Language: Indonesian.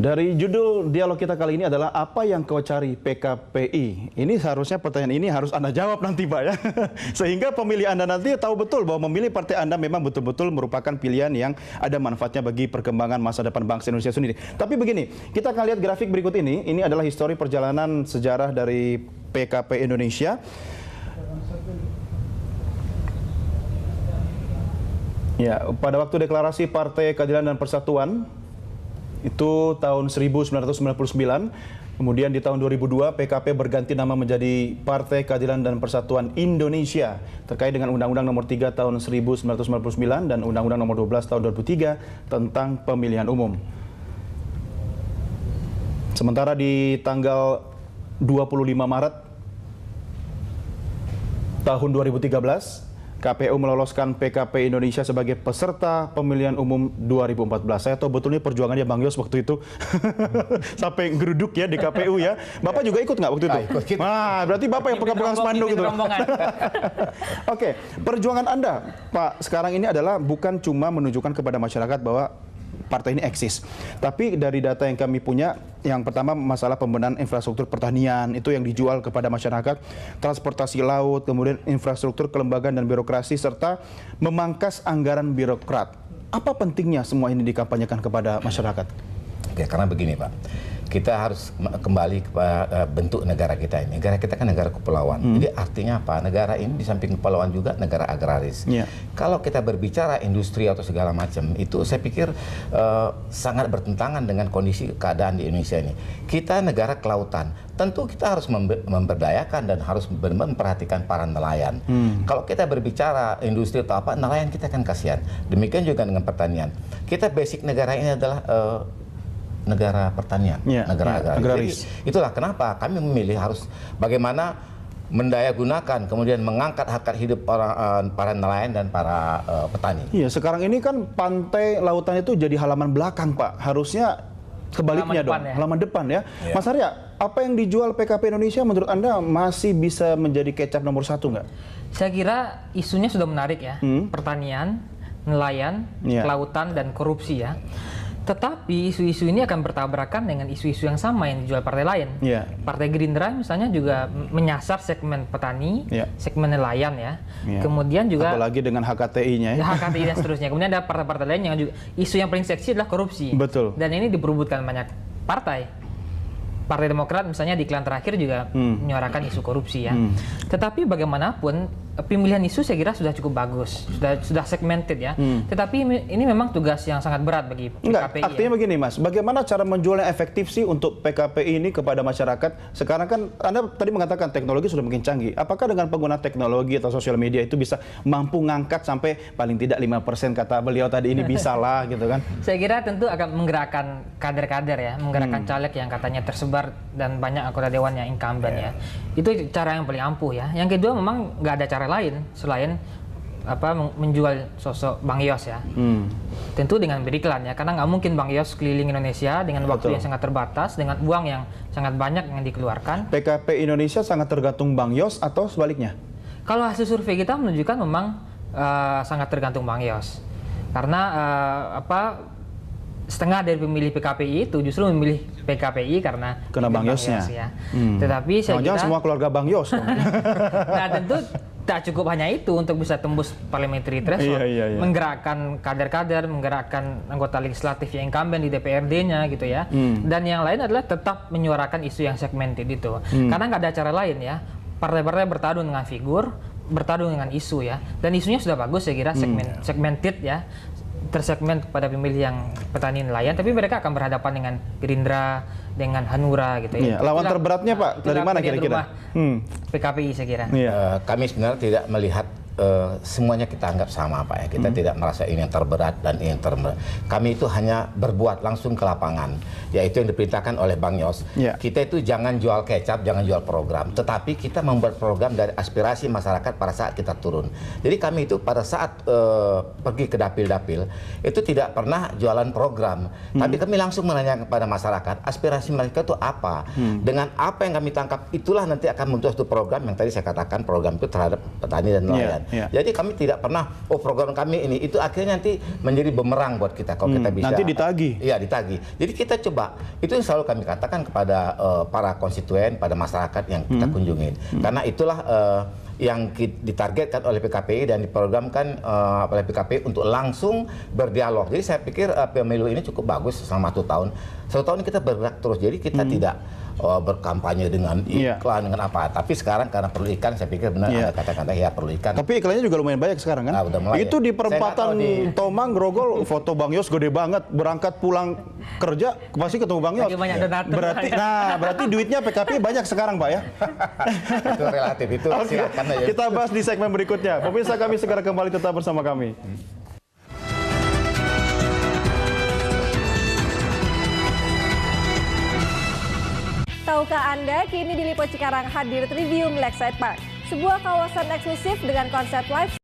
Dari judul dialog kita kali ini adalah apa yang kau cari PKPI. Ini seharusnya pertanyaan ini harus Anda jawab nanti Pak ya. Sehingga pemilih Anda nanti tahu betul bahwa memilih partai Anda memang betul-betul merupakan pilihan yang ada manfaatnya bagi perkembangan masa depan bangsa Indonesia sendiri. Tapi begini, kita akan lihat grafik berikut ini. Ini adalah histori perjalanan sejarah dari PKPI Indonesia. Ya, pada waktu deklarasi Partai Keadilan dan Persatuan itu tahun 1999, kemudian di tahun 2002 PKP berganti nama menjadi Partai Keadilan dan Persatuan Indonesia terkait dengan Undang-Undang Nomor 3 tahun 1999 dan Undang-Undang Nomor 12 tahun 2003 tentang pemilihan umum. Sementara di tanggal 25 Maret tahun 2013 KPU meloloskan PKP Indonesia sebagai peserta pemilihan umum 2014. Saya tahu betulnya perjuangannya Bang Yos waktu itu sampai geruduk ya di KPU ya. Bapak juga ikut nggak waktu itu? Ikut. Wah, berarti Bapak yang pegang-pegang spanduk gitu. Oke, perjuangan Anda, Pak, sekarang ini adalah bukan cuma menunjukkan kepada masyarakat bahwa partai ini eksis. Tapi dari data yang kami punya, yang pertama masalah pembenahan infrastruktur pertanian, itu yang dijual kepada masyarakat, transportasi laut, kemudian infrastruktur kelembagaan dan birokrasi, serta memangkas anggaran birokrat. Apa pentingnya semua ini dikampanyekan kepada masyarakat? Oke, karena begini Pak, kita harus kembali kepada bentuk negara kita ini. Negara kita kan negara kepulauan. Jadi artinya apa? Negara ini di samping kepulauan juga negara agraris. Kalau kita berbicara industri atau segala macam, itu saya pikir sangat bertentangan dengan kondisi keadaan di Indonesia ini. Kita negara kelautan. Tentu kita harus memberdayakan dan harus memperhatikan para nelayan. Kalau kita berbicara industri atau apa, nelayan kita kan kasihan. Demikian juga dengan pertanian. Kita basic negara ini adalah negara pertanian, negara agraris. Jadi, itulah kenapa kami memilih harus bagaimana mendayagunakan, kemudian mengangkat hak hidup para nelayan dan para petani. Iya, sekarang ini kan pantai lautan itu jadi halaman belakang, Pak. Harusnya kebaliknya dong, halaman depan ya. Mas Arya, apa yang dijual PKP Indonesia menurut Anda masih bisa menjadi kecap nomor 1 nggak? Saya kira isunya sudah menarik ya, pertanian, nelayan, kelautan, dan korupsi ya. Tetapi isu-isu ini akan bertabrakan dengan isu-isu yang sama yang dijual partai lain. Partai Gerindra misalnya juga menyasar segmen petani, segmen nelayan ya. Kemudian juga apalagi dengan HKTI-nya ya. HKTI dan seterusnya. Kemudian ada partai-partai lain yang juga isu yang paling seksi adalah korupsi. Betul. Dan ini diperebutkan banyak partai. Partai Demokrat misalnya di iklan terakhir juga menyuarakan isu korupsi ya. Tetapi bagaimanapun pemilihan isu saya kira sudah cukup bagus, sudah segmented ya. Tetapi ini memang tugas yang sangat berat bagi PKPI. Artinya begini Mas, bagaimana cara menjual yang efektif sih untuk PKPI ini kepada masyarakat? Sekarang kan Anda tadi mengatakan teknologi sudah makin canggih. Apakah dengan pengguna teknologi atau sosial media itu bisa mampu ngangkat sampai paling tidak 5% kata beliau tadi ini bisa lah gitu kan? Saya kira tentu akan menggerakkan kader-kader ya, menggerakkan caleg yang katanya tersebar dan banyak anggota dewan yang incumbent ya. Itu cara yang paling ampuh ya. Yang kedua memang nggak ada cara lain selain menjual sosok Bang Yos ya. Tentu dengan beriklan ya, karena nggak mungkin Bang Yos keliling Indonesia dengan waktu yang sangat terbatas, dengan uang yang sangat banyak yang dikeluarkan. PKP Indonesia sangat tergantung Bang Yos atau sebaliknya? Kalau hasil survei kita menunjukkan memang sangat tergantung Bang Yos. Karena setengah dari pemilih PKPI itu justru memilih PKPI karena Bang Yosnya. Ya. Tetapi saya kira semua keluarga Bang Yos. Nah tentu tak cukup hanya itu untuk bisa tembus parliamentary threshold, menggerakkan kader-kader, menggerakkan anggota legislatif yang incumbent di DPRD-nya gitu ya. Dan yang lain adalah tetap menyuarakan isu yang segmented itu. Karena nggak ada cara lain ya. Partai-partai bertarung dengan figur, bertarung dengan isu ya. Dan isunya sudah bagus saya kira, segmented ya. Tersegmen kepada pemilih yang petani nelayan, tapi mereka akan berhadapan dengan Gerindra, dengan Hanura gitu ya. Lawan terberatnya Pak, dari mana kira-kira? PKPI saya kira. Kami sebenarnya tidak melihat semuanya kita anggap sama Pak ya. Kita tidak merasa ini yang terberat dan ini yang terberat. Kami itu hanya berbuat langsung ke lapangan, yaitu yang diperintahkan oleh Bang Yos. Kita itu jangan jual kecap, jangan jual program, tetapi kita membuat program dari aspirasi masyarakat pada saat kita turun. Jadi kami itu pada saat pergi ke dapil-dapil itu tidak pernah jualan program, tapi kami langsung menanyakan kepada masyarakat aspirasi mereka itu apa. Dengan apa yang kami tangkap itulah nanti akan membentuk satu program yang tadi saya katakan, program itu terhadap petani dan nelayan. kan. Jadi kami tidak pernah program kami ini itu akhirnya nanti menjadi bumerang buat kita kalau kita bisa nanti ditagih. Iya, ditagih. Jadi kita coba, itu yang selalu kami katakan kepada para konstituen, pada masyarakat yang kita kunjungin. Karena itulah yang ditargetkan oleh PKPI dan diprogramkan oleh PKPI untuk langsung berdialog. Jadi saya pikir pemilu ini cukup bagus selama 1 tahun. 1 tahun kita bergerak terus. Jadi kita tidak berkampanye dengan iklan dengan apa. Tapi sekarang karena perlu ikan, saya pikir benar ada kata-kata ya perlu ikan. Tapi iklannya juga lumayan banyak sekarang kan? Itu di perempatan Tomang, Grogol, foto Bang Yos gede banget. Berangkat pulang kerja pasti ketemu Bang Yos. Berarti duitnya PKP banyak sekarang Pak ya? Itu relatif, itu silakan aja. Kita bahas di segmen berikutnya. Pemirsa kami segera kembali, tetap bersama kami. Tahukah Anda, kini di Lipo Cikarang hadir Trivium Lakeside Park, sebuah kawasan eksklusif dengan konsep life